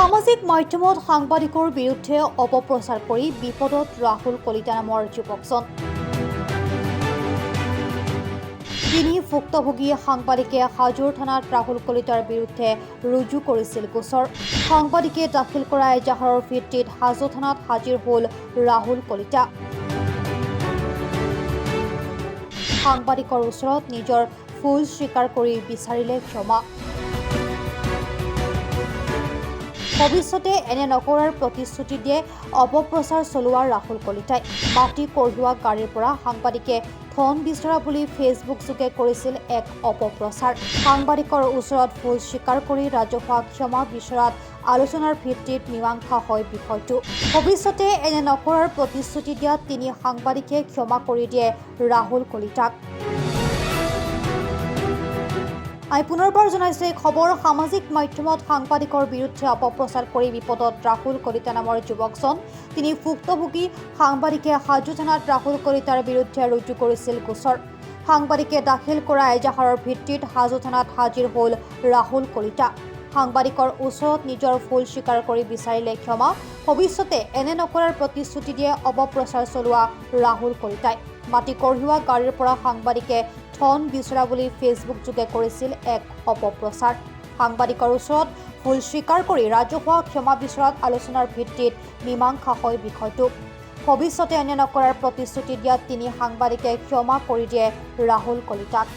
সামাজিক মাধ্যমত সাংবাদিকৰ বিৰুদ্ধে অপপ্ৰচাৰ কৰি বিপদত ৰাহুল কলিতা নামৰ যুৱকজন। তিনি ভুক্তভোগী সাংবাদিকে হাজোৰ থানাত ৰাহুল কলিতাৰ বিৰুদ্ধে ৰুজু কৰিছিল গোচৰ। সাংবাদিকে দাখিল কৰা এজাহাৰৰ ভিত্তিত হাজো থানাত হাজিৰ হ'ল ৰাহুল কলিতা। সাংবাদিকৰ ওচৰত নিজৰ ভুল স্বীকাৰ কৰি বিচাৰিলে ক্ষমা। ভৱিষ্যতে এনে নকৰাৰ প্ৰতিশ্ৰুতি দিয়ে অপপ্ৰচাৰ চলোৱা ৰাহুল কলিতাই। মাটি কঢ়িওৱা গাড়ীৰ পৰা সাংবাদিকে ধন বিচৰা বুলি ফেচবুক যোগে কৰিছিল এক অপপ্ৰচাৰ। সাংবাদিকৰ ওচৰত ভুল স্বীকাৰ কৰি ৰাজহুৱা ক্ষমা বিচৰাত আলোচনাৰ ভিত্তিত মীমাংসা হয় বিষয়টো। ভৱিষ্যতে এনে নকৰাৰ প্ৰতিশ্ৰুতি দিয়া তিনি সাংবাদিকে ক্ষমা কৰি দিয়ে ৰাহুল কলিতাক। আমি পুনৰবাৰ জনাইছো এই খবৰ সামাজিক মাধ্যমত সাংবাদিকৰ বিৰুদ্ধে অপপ্ৰচাৰ কৰি বিপদত ৰাহুল কলিতা নামৰ যুৱকজন। তিনি ভুক্তভোগী সাংবাদিকে হাজো থানাত ৰাহুল কলিতাৰ বিৰুদ্ধে ৰুজু কৰিছিল গোচৰ। সাংবাদিকে দাখিল কৰা এজাহাৰৰ ভিত্তিত হাজো থানাত হাজিৰ হ'ল ৰাহুল কলিতা। সাংবাদিকৰ ওচৰত নিজৰ ভুল স্বীকাৰ কৰি বিচাৰিলে ক্ষমা। ভৱিষ্যতে এনে নকৰাৰ প্ৰতিশ্ৰুতি দিয়ে অপপ্ৰচাৰ চলোৱা ৰাহুল কলিতাই। মাটি কঢ়িওৱা গাড়ীৰ পৰা সাংবাদিকে ধন বিচৰা বুলি ফেচবুক যোগে কৰিছিল এক অপপ্ৰচাৰ। সাংবাদিকৰ ওচৰত ভুল স্বীকাৰ কৰি ৰাজহুৱা ক্ষমা বিচৰাত আলোচনাৰ ভিত্তিত মীমাংসা হয় বিষয়টো। ভৱিষ্যতে এনে নকৰাৰ প্ৰতিশ্ৰুতি দিয়া তিনি সাংবাদিকে ক্ষমা কৰি দিয়ে ৰাহুল কলিতাক।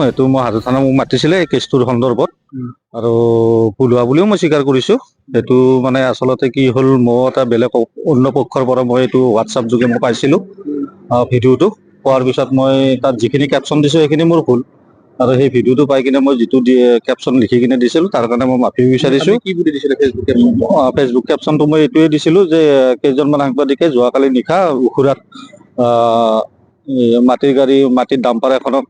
এইটো মই হাজো থানা মোক মাতিছিলে এই কেছটোৰ সন্দৰ্ভত আৰু ভুল হোৱা বুলিও মই স্বীকাৰ কৰিছোঁ। সেইটো মানে আচলতে কি হ'ল, মই এটা বেলেগ অন্য পক্ষৰ পৰা মই এইটো হোৱাটছআপ যোগে মই পাইছিলোঁ ভিডিঅ'টো। পোৱাৰ পিছত মই তাত যিখিনি কেপশ্যন দিছোঁ সেইখিনি মোৰ ভুল, আৰু সেই ভিডিঅ'টো পাই কিনে মই যিটো কেপশ্যন লিখি কিনে দিছিলোঁ তাৰ কাৰণে মই মাফি বিচাৰিছোঁ। কি বুলি দিছিলে ফেচবুক কেপশ্যনটো মই এইটোৱে দিছিলোঁ যে কেইজনমান সাংবাদিকে যোৱাকালি নিশা উখুৰাত মাটিৰ ডাম্পাৰ এখনত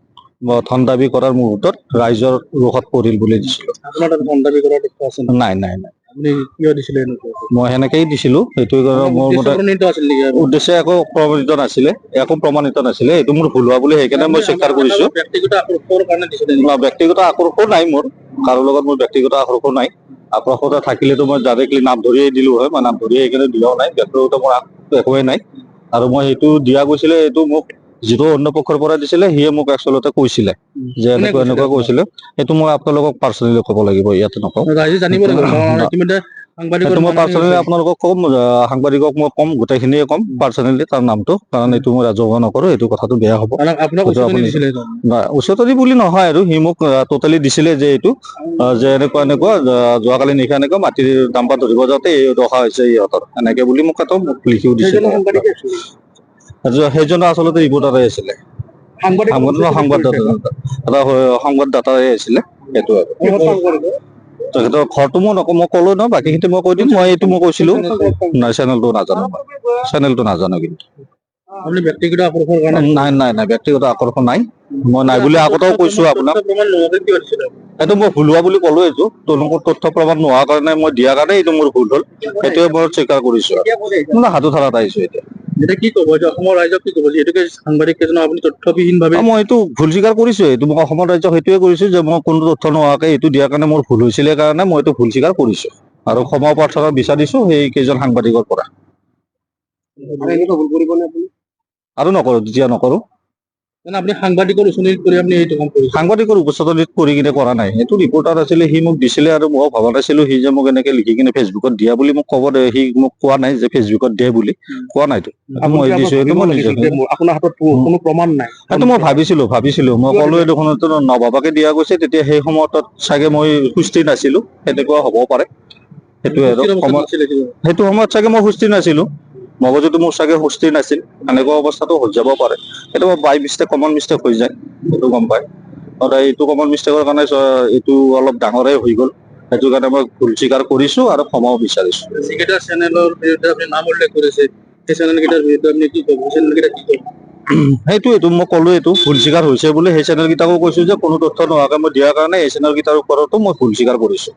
ধন দাবী কৰাৰ মুহূৰ্তত ৰাইজৰ ৰোষত পৰিল বুলি দিছিলোঁ। আপোনাৰ তাত ধন দাবী কৰাৰ তথ্য আছে নাই নাই নাই, আপুনি কিয় দিছিলে এনেকুৱা? মই সেনেকেই দিছিলোঁ। সেইটো মোৰ মতে উদ্দেশ্য একো প্ৰমাণিত নাছিলে, এইটো মোৰ ভুল হোৱা বুলি সেইকাৰণে মই স্বীকাৰ কৰিছোঁ। ব্যক্তিগত আকৰ্ষৰ কাৰণে দিছিলে? ব্যক্তিগত আকৰ্ষো নাই মোৰ, কাৰো লগত মোৰ ব্যক্তিগত আকৰ্ষো নাই। আকৰ্ষত থাকিলেতো মই ডাইৰেক্টলি নাম ধৰিয়ে দিলোঁ হয়, মই নাম ধৰি সেইকাৰণে দিয়াও নাই। ব্যক্তিগত মোৰ একোৱেই নাই। আৰু মই সেইটো দিয়া গৈছিলে, এইটো মোক যিটো অন্য পক্ষৰ পৰা দিছিলে সিয়ে মোক আচলতে কৈছিলে যে এনেকুৱা এনেকুৱা কৈছিলে। সেইটো মই আপোনালোকক পাৰ্চনেলি ক'ব লাগিব, ইয়াতে নকওঁ। ৰাইজে জানিব লাগিব, কাৰণ ইতিমধ্যে সেইটো মই পাৰ্চনেলি আপোনালোকক ক'ম, সাংবাদিকক মই ক'ম, গোটেইখিনিয়ে ক'ম পাৰ্চনেলি তাৰ নামটো, কাৰণ এইটো মই ৰাজহুৱা নকৰোঁ, এইটো কথাটো বেয়া হ'ব। উচতনি বুলি নহয়, আৰু সি মোক টোটেলি দিছিলে যে এইটো যে এনেকুৱা এনেকুৱা যোৱাকালি নিশা এনেকুৱা মাটিৰ ডাম্পাৰ ধৰিব যাওঁতে এই দশা হৈছে ইহঁতৰ, এনেকে বুলি মোক এটা লিখিও দিছিলে। সেইজন আচলতে ৰিপৰ্টাৰে আছিলে, সংবাদদাতাই আছিলে। সেইটো আৰু তেখেতৰ ঘৰটো মই নকওঁ, মই ক'লো ন, বাকীখিনি মই কৈ দিম। মই এইটো মই কৈছিলোঁ নাই, চেনেলটো নাজানো কিন্তু। ব্যক্তিগত আকৰ্ষৰ কাৰণে? নাই নাই নাই, ব্যক্তিগত আকৰ্ষণ নাই, মই নাই বুলি আগতেও কৈছোঁ আপোনাক। এইটো মই ভুল হোৱা বুলি ক'লো, এইটো তেওঁলোকৰ তথ্য প্ৰমাণ নোহোৱাৰ কাৰণে মই দিয়াৰ কাৰণে এইটো মোৰ ভুল হ'ল, সেইটোৱে মই স্বীকাৰ কৰিছোঁ। হাজো থানাত আহিছোঁ এতিয়া। এতিয়া কি ক'ব, অসমৰ ৰাইজক কি ক'ব, যিহেতুকে সাংবাদিক কেইজনক আপুনি তথ্যবিহীনভাৱে? মই এইটো ভুল স্বীকাৰ কৰিছোঁ, এইটো মই অসমৰ ৰাইজক সেইটোৱে কৰিছোঁ যে মই কোনো তথ্য নোহোৱাকৈ এইটো দিয়াৰ কাৰণে মোৰ ভুল হৈছিলে কাৰণে মই এইটো ভুল স্বীকাৰ কৰিছোঁ, আৰু ক্ষমা প্ৰাৰ্থনা বিচাৰিছোঁ সেই কেইজন সাংবাদিকৰ পৰা। আৰু নকৰোঁ, যেতিয়া নকৰোঁ। আপুনি সাংবাদিকৰ উচতনিত পৰি আপুনি এইটো কাম কৰিছে? সাংবাদিকৰ উপস্থিতিত পৰি কিনে কৰা নাই, সেইটো ৰিপৰ্টাৰ আছিলে, সি মোক দিছিলে, আৰু মই ভবা নাছিলোঁ সি যে মোক এনেকে লিখি কিনে ফেচবুকত দিয়া বুলি মোক ক'ব। সি মোক কোৱা নাই যে ফেচবুকত দে বুলি, কোৱা নাইতো। মই দিছোঁ, এইটো মই নিজে। আপোনাৰ হাতত কোনো প্ৰমাণ নাই? সেইটো মই ভাবিছিলোঁ, মই ক'লোৱে দেখোন নভবাকে দিয়া গৈছে। তেতিয়া সেই সময়ত চাগে মই সুস্থিৰ নাছিলোঁ, সেনেকুৱা হ'বও পাৰে। সেইটোৱে আৰু সেইটো সময়ত চাগে মই সুস্থিৰ নাছিলোঁ, মগজুটো মোৰ চাগে সুস্থিৰ নাছিল, এনেকুৱা অৱস্থাটো হৈ যাব পাৰে। কেতিয়াবা বাই মিষ্টেক, কমন মিষ্টেক হৈ যায়, সেইটো গম পায়। এইটো কমন মিষ্টেকৰ কাৰণে এইটো অলপ ডাঙৰে হৈ গ'ল, সেইটো কাৰণে মই ভুল স্বীকাৰ কৰিছোঁ আৰু ক্ষমাও বিচাৰিছোঁ। যিকেইটা চেনেলৰ বিৰুদ্ধে আপুনি নাম উল্লেখ কৰিছে, সেই চেনেল কেইটাৰ বিৰুদ্ধে আপুনি কি ক'ব? সেইটোৱেইটো মই ক'লো, এইটো ভুল স্বীকাৰ হৈছে বুলি। সেই চেনেল কেইটাকো কৈছোঁ যে কোনো তথ্য নোহোৱাকৈ মই দিয়াৰ কাৰণে এই চেনেল কেইটাৰ ওপৰতো মই ভুল স্বীকাৰ কৰিছোঁ।